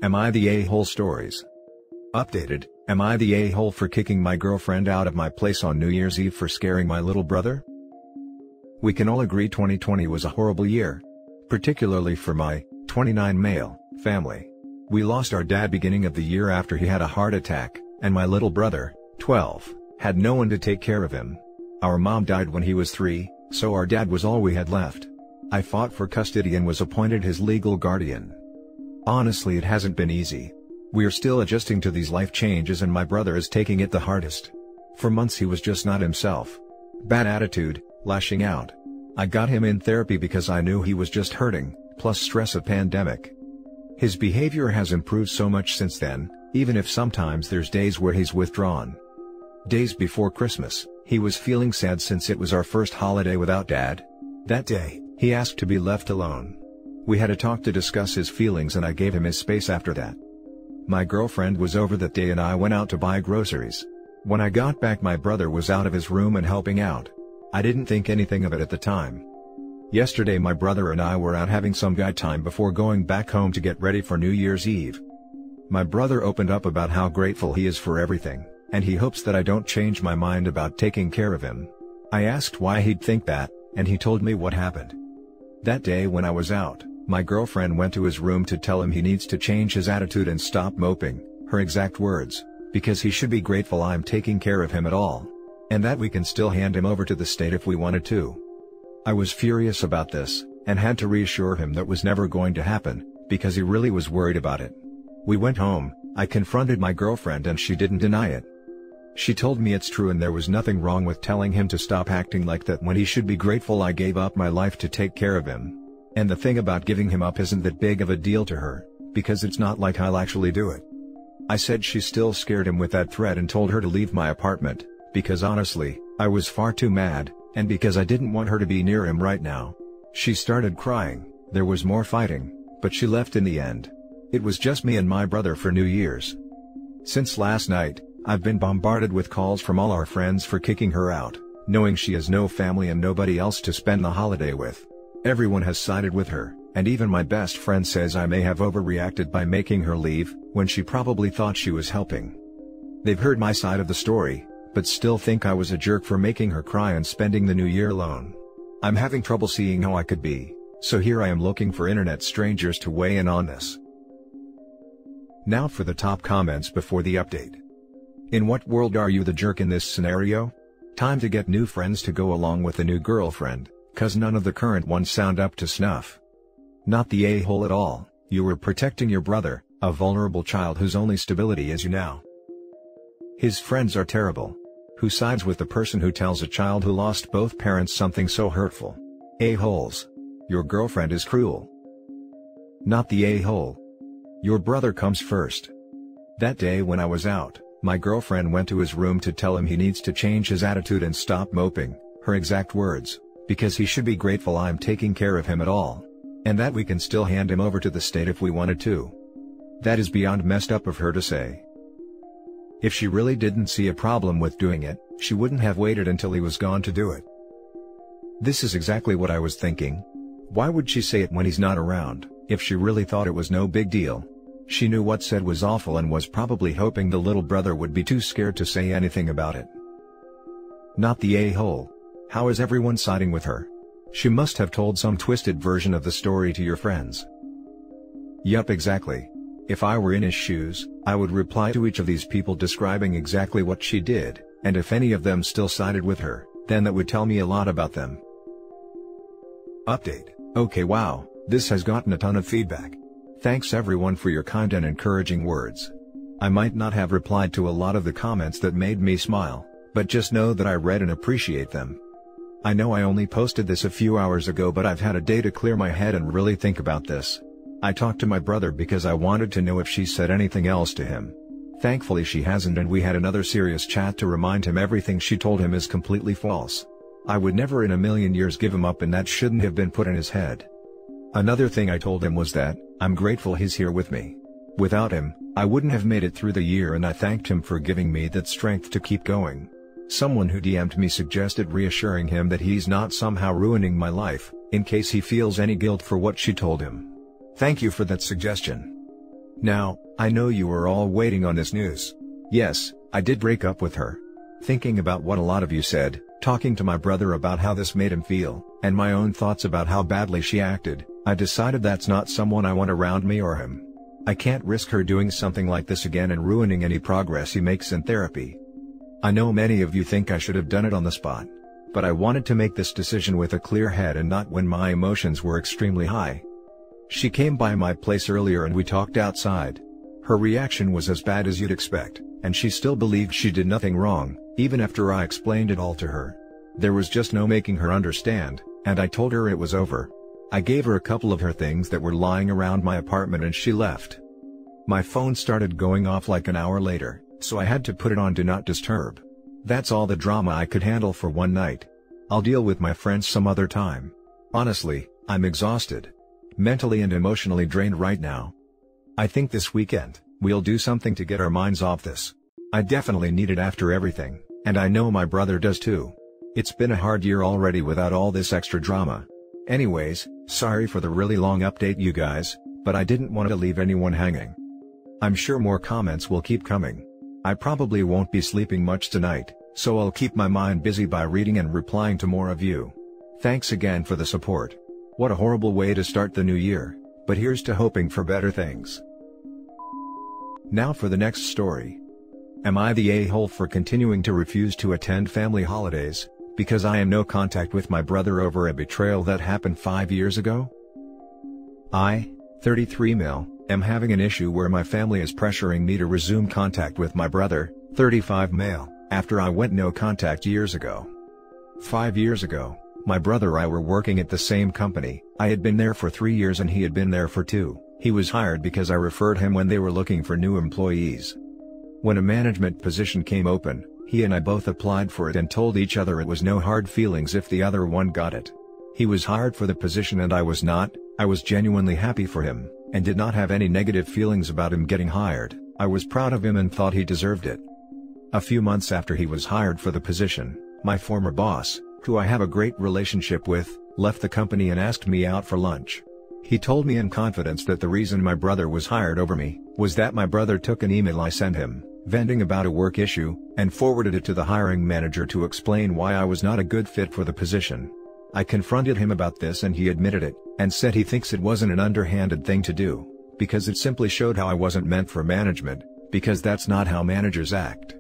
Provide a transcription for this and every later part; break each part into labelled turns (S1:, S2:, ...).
S1: Am I the a-hole stories? Updated, am I the a-hole for kicking my girlfriend out of my place on New Year's Eve for scaring my little brother? We can all agree 2020 was a horrible year. Particularly for my, 29 male, family. We lost our dad beginning of the year after he had a heart attack, and my little brother, 12, had no one to take care of him. Our mom died when he was 3, so our dad was all we had left. I fought for custody and was appointed his legal guardian. Honestly, it hasn't been easy. We're still adjusting to these life changes and my brother is taking it the hardest. For months he was just not himself. Bad attitude, lashing out. I got him in therapy because I knew he was just hurting, plus stress of pandemic. His behavior has improved so much since then, even if sometimes there's days where he's withdrawn. Days before Christmas, he was feeling sad since it was our first holiday without Dad. That day, he asked to be left alone. We had a talk to discuss his feelings and I gave him his space after that. My girlfriend was over that day and I went out to buy groceries. When I got back my brother was out of his room and helping out. I didn't think anything of it at the time. Yesterday my brother and I were out having some guy time before going back home to get ready for New Year's Eve. My brother opened up about how grateful he is for everything, and he hopes that I don't change my mind about taking care of him. I asked why he'd think that, and he told me what happened. That day when I was out, my girlfriend went to his room to tell him he needs to change his attitude and stop moping, her exact words, because he should be grateful I'm taking care of him at all. And that we can still hand him over to the state if we wanted to. I was furious about this, and had to reassure him that was never going to happen, because he really was worried about it. We went home, I confronted my girlfriend and she didn't deny it. She told me it's true and there was nothing wrong with telling him to stop acting like that when he should be grateful I gave up my life to take care of him. And the thing about giving him up isn't that big of a deal to her, because it's not like I'll actually do it. I said she still scared him with that threat and told her to leave my apartment, because honestly, I was far too mad, and because I didn't want her to be near him right now. She started crying, there was more fighting, but she left in the end. It was just me and my brother for New Year's. Since last night, I've been bombarded with calls from all our friends for kicking her out, knowing she has no family and nobody else to spend the holiday with. Everyone has sided with her, and even my best friend says I may have overreacted by making her leave, when she probably thought she was helping. They've heard my side of the story, but still think I was a jerk for making her cry and spending the new year alone. I'm having trouble seeing how I could be, so here I am looking for internet strangers to weigh in on this. Now for the top comments before the update. In what world are you the jerk in this scenario? Time to get new friends to go along with the new girlfriend, cause none of the current ones sound up to snuff. Not the a-hole at all, you were protecting your brother, a vulnerable child whose only stability is you now. His friends are terrible. Who sides with the person who tells a child who lost both parents something so hurtful? A-holes. Your girlfriend is cruel. Not the a-hole. Your brother comes first. That day when I was out, my girlfriend went to his room to tell him he needs to change his attitude and stop moping, her exact words, because he should be grateful I'm taking care of him at all. And that we can still hand him over to the state if we wanted to. That is beyond messed up of her to say. If she really didn't see a problem with doing it, she wouldn't have waited until he was gone to do it. This is exactly what I was thinking. Why would she say it when he's not around, if she really thought it was no big deal? She knew what said was awful and was probably hoping the little brother would be too scared to say anything about it. Not the a-hole. How is everyone siding with her? She must have told some twisted version of the story to your friends. Yup, exactly. If I were in his shoes, I would reply to each of these people describing exactly what she did, and if any of them still sided with her, then that would tell me a lot about them. Update. Okay, wow, this has gotten a ton of feedback. Thanks everyone for your kind and encouraging words. I might not have replied to a lot of the comments that made me smile, but just know that I read and appreciate them. I know I only posted this a few hours ago, but I've had a day to clear my head and really think about this. I talked to my brother because I wanted to know if she said anything else to him. Thankfully she hasn't, and we had another serious chat to remind him everything she told him is completely false. I would never in a million years give him up, and that shouldn't have been put in his head. Another thing I told him was that, I'm grateful he's here with me. Without him, I wouldn't have made it through the year, and I thanked him for giving me that strength to keep going. Someone who DM'd me suggested reassuring him that he's not somehow ruining my life, in case he feels any guilt for what she told him. Thank you for that suggestion. Now, I know you are all waiting on this news. Yes, I did break up with her. Thinking about what a lot of you said, talking to my brother about how this made him feel, and my own thoughts about how badly she acted, I decided that's not someone I want around me or him. I can't risk her doing something like this again and ruining any progress he makes in therapy. I know many of you think I should have done it on the spot. But I wanted to make this decision with a clear head and not when my emotions were extremely high. She came by my place earlier and we talked outside. Her reaction was as bad as you'd expect, and she still believed she did nothing wrong, even after I explained it all to her. There was just no making her understand, and I told her it was over. I gave her a couple of her things that were lying around my apartment and she left. My phone started going off like an hour later, so I had to put it on Do Not Disturb. That's all the drama I could handle for one night. I'll deal with my friends some other time. Honestly, I'm exhausted. Mentally and emotionally drained right now. I think this weekend, we'll do something to get our minds off this. I definitely need it after everything, and I know my brother does too. It's been a hard year already without all this extra drama. Anyways, sorry for the really long update you guys, but I didn't want to leave anyone hanging. I'm sure more comments will keep coming. I probably won't be sleeping much tonight, so I'll keep my mind busy by reading and replying to more of you. Thanks again for the support. What a horrible way to start the new year, but here's to hoping for better things. Now for the next story. Am I the a-hole for continuing to refuse to attend family holidays, because I am no contact with my brother over a betrayal that happened 5 years ago? I, 33 male, am having an issue where my family is pressuring me to resume contact with my brother, 35 male, after I went no contact years ago. 5 years ago, my brother and I were working at the same company. I had been there for 3 years and he had been there for 2. He was hired because I referred him when they were looking for new employees. When a management position came open, he and I both applied for it and told each other it was no hard feelings if the other one got it. He was hired for the position and I was not. I was genuinely happy for him, and did not have any negative feelings about him getting hired. I was proud of him and thought he deserved it. A few months after he was hired for the position, my former boss, who I have a great relationship with, left the company and asked me out for lunch. He told me in confidence that the reason my brother was hired over me, was that my brother took an email I sent him, venting about a work issue, and forwarded it to the hiring manager to explain why I was not a good fit for the position. I confronted him about this and he admitted it, and said he thinks it wasn't an underhanded thing to do, because it simply showed how I wasn't meant for management, because that's not how managers act.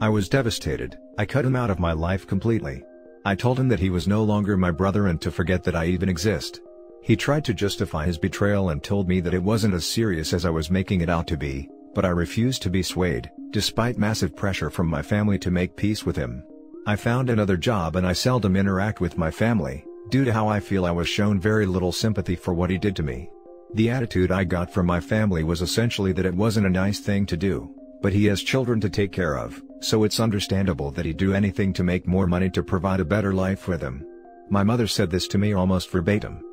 S1: I was devastated. I cut him out of my life completely. I told him that he was no longer my brother and to forget that I even exist. He tried to justify his betrayal and told me that it wasn't as serious as I was making it out to be, but I refused to be swayed, despite massive pressure from my family to make peace with him. I found another job and I seldom interact with my family, due to how I feel I was shown very little sympathy for what he did to me. The attitude I got from my family was essentially that it wasn't a nice thing to do, but he has children to take care of, so it's understandable that he'd do anything to make more money to provide a better life with him. My mother said this to me almost verbatim.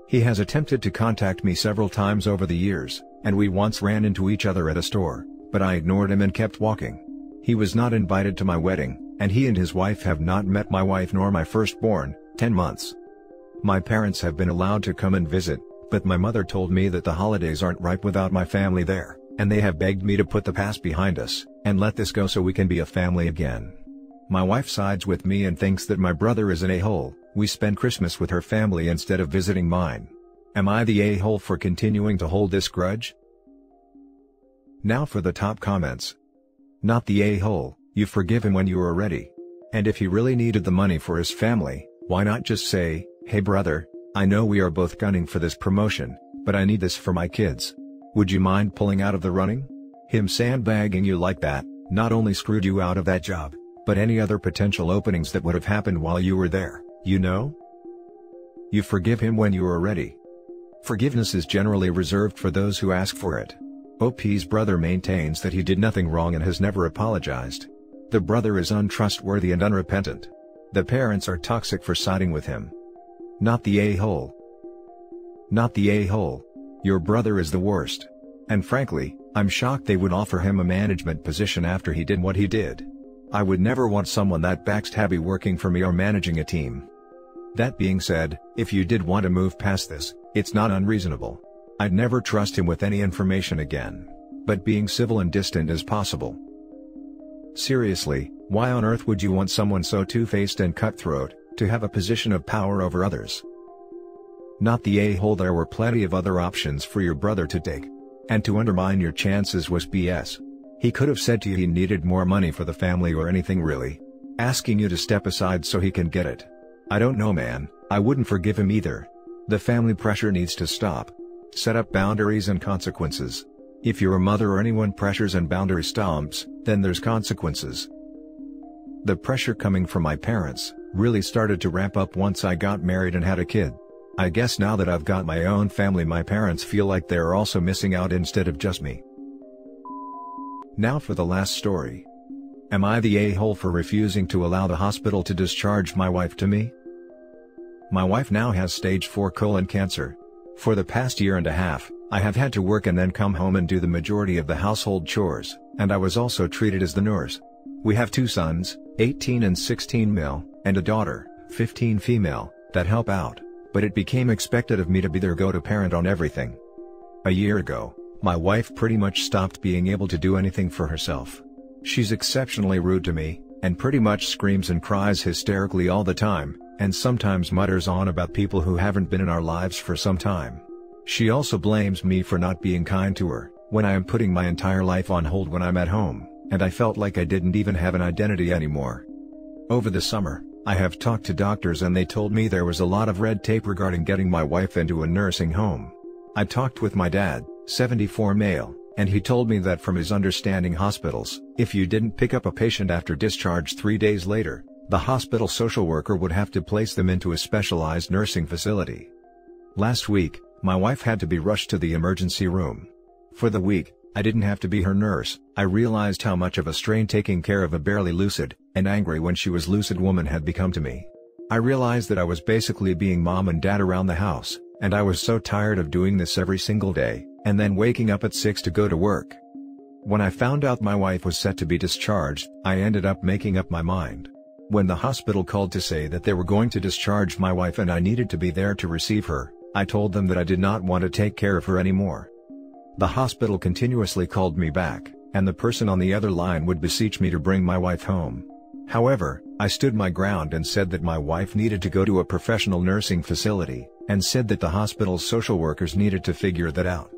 S1: He has attempted to contact me several times over the years, and we once ran into each other at a store, but I ignored him and kept walking. He was not invited to my wedding, and he and his wife have not met my wife nor my firstborn, 10 months. My parents have been allowed to come and visit, but my mother told me that the holidays aren't right without my family there, and they have begged me to put the past behind us, and let this go so we can be a family again. My wife sides with me and thinks that my brother is an a-hole. We spend Christmas with her family instead of visiting mine. Am I the a-hole for continuing to hold this grudge? Now for the top comments. Not the a-hole, you forgive him when you are ready. And if he really needed the money for his family, why not just say, hey brother, I know we are both gunning for this promotion, but I need this for my kids. Would you mind pulling out of the running? Him sandbagging you like that, not only screwed you out of that job, but any other potential openings that would have happened while you were there, you know? You forgive him when you are ready. Forgiveness is generally reserved for those who ask for it. OP's brother maintains that he did nothing wrong and has never apologized. The brother is untrustworthy and unrepentant. The parents are toxic for siding with him. Not the a-hole. Not the a-hole. Your brother is the worst. And frankly, I'm shocked they would offer him a management position after he did what he did. I would never want someone that backstabby working for me or managing a team. That being said, if you did want to move past this, it's not unreasonable. I'd never trust him with any information again. But being civil and distant is possible. Seriously, why on earth would you want someone so two-faced and cutthroat to have a position of power over others? Not the a-hole. There were plenty of other options for your brother to take. And to undermine your chances was BS. He could have said to you he needed more money for the family or anything really. Asking you to step aside so he can get it. I don't know, man, I wouldn't forgive him either. The family pressure needs to stop. Set up boundaries and consequences. If your mother or anyone pressures and boundary stomps, then there's consequences. The pressure coming from my parents really started to ramp up once I got married and had a kid. I guess now that I've got my own family, my parents feel like they're also missing out instead of just me. Now for the last story. Am I the a-hole for refusing to allow the hospital to discharge my wife to me? My wife now has stage 4 colon cancer. For the past year and a half, I have had to work and then come home and do the majority of the household chores, and I was also treated as the nurse. We have 2 sons, 18 and 16 male, and a daughter, 15 female, that help out, but it became expected of me to be their go-to parent on everything. A year ago, my wife pretty much stopped being able to do anything for herself. She's exceptionally rude to me, and pretty much screams and cries hysterically all the time, and sometimes mutters on about people who haven't been in our lives for some time. She also blames me for not being kind to her, when I am putting my entire life on hold when I'm at home, and I felt like I didn't even have an identity anymore. Over the summer, I have talked to doctors and they told me there was a lot of red tape regarding getting my wife into a nursing home. I talked with my dad, 74 male, and he told me that from his understanding hospitals, if you didn't pick up a patient after discharge 3 days later, the hospital social worker would have to place them into a specialized nursing facility. Last week, my wife had to be rushed to the emergency room. For the week, I didn't have to be her nurse. I realized how much of a strain taking care of a barely lucid, and angry when she was lucid woman had become to me. I realized that I was basically being mom and dad around the house, and I was so tired of doing this every single day, and then waking up at 6 to go to work. When I found out my wife was set to be discharged, I ended up making up my mind. When the hospital called to say that they were going to discharge my wife and I needed to be there to receive her, I told them that I did not want to take care of her anymore. The hospital continuously called me back, and the person on the other line would beseech me to bring my wife home. However, I stood my ground and said that my wife needed to go to a professional nursing facility, and said that the hospital's social workers needed to figure that out.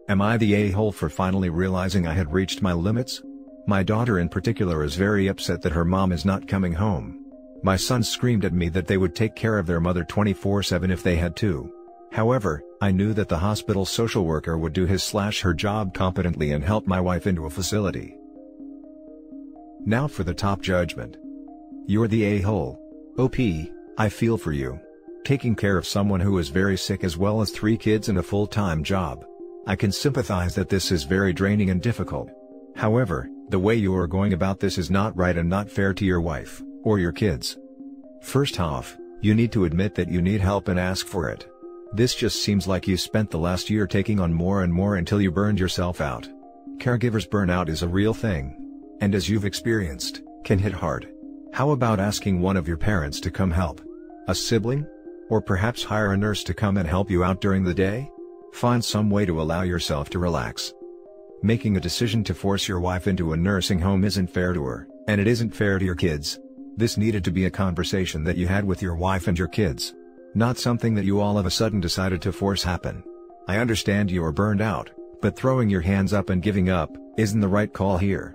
S1: Am I the a-hole for finally realizing I had reached my limits? My daughter in particular is very upset that her mom is not coming home. My sons screamed at me that they would take care of their mother 24/7 if they had to. However, I knew that the hospital social worker would do his/her job competently and help my wife into a facility. Now for the top judgment. You're the a-hole. OP, I feel for you. Taking care of someone who is very sick as well as 3 kids and a full-time job. I can sympathize that this is very draining and difficult. However, the way you are going about this is not right and not fair to your wife, or your kids. First off, you need to admit that you need help and ask for it. This just seems like you spent the last year taking on more and more until you burned yourself out. Caregivers burnout is a real thing. And as you've experienced, can hit hard. How about asking one of your parents to come help? A sibling? Or perhaps hire a nurse to come and help you out during the day? Find some way to allow yourself to relax. Making a decision to force your wife into a nursing home isn't fair to her, and it isn't fair to your kids. This needed to be a conversation that you had with your wife and your kids. Not something that you all of a sudden decided to force happen. I understand you are burned out, but throwing your hands up and giving up isn't the right call here.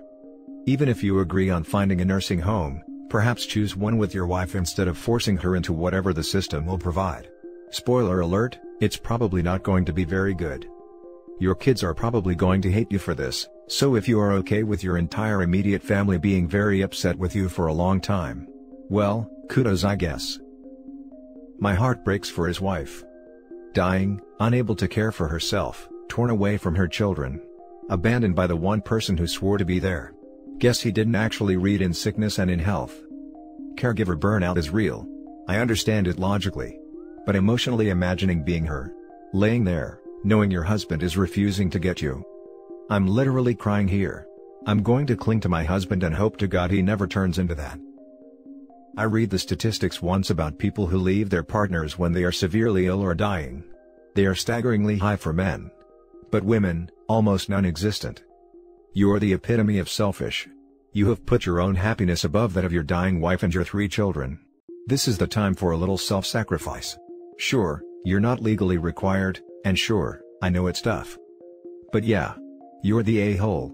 S1: Even if you agree on finding a nursing home, perhaps choose one with your wife instead of forcing her into whatever the system will provide. Spoiler alert, it's probably not going to be very good. Your kids are probably going to hate you for this, so if you are okay with your entire immediate family being very upset with you for a long time, well, kudos I guess. My heart breaks for his wife. Dying, unable to care for herself, torn away from her children. Abandoned by the one person who swore to be there. Guess he didn't actually read in sickness and in health. Caregiver burnout is real. I understand it logically. But emotionally imagining being her. Laying there, knowing your husband is refusing to get you. I'm literally crying here. I'm going to cling to my husband and hope to God he never turns into that. I read the statistics once about people who leave their partners when they are severely ill or dying. They are staggeringly high for men. But women, almost non-existent. You are the epitome of selfish. You have put your own happiness above that of your dying wife and your 3 children. This is the time for a little self-sacrifice. Sure, you're not legally required, and sure, I know it's tough. But yeah. You're the a-hole.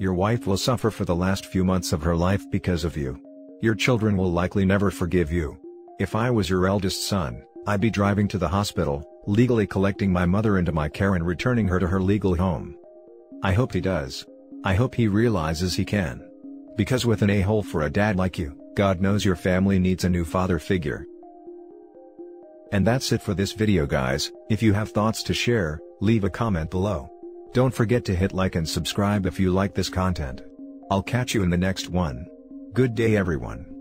S1: Your wife will suffer for the last few months of her life because of you. Your children will likely never forgive you. If I was your eldest son, I'd be driving to the hospital, legally collecting my mother into my care and returning her to her legal home. I hope he does. I hope he realizes he can. Because with an a-hole for a dad like you, God knows your family needs a new father figure. And that's it for this video, guys. If you have thoughts to share, leave a comment below. Don't forget to hit like and subscribe if you like this content. I'll catch you in the next one. Good day, everyone.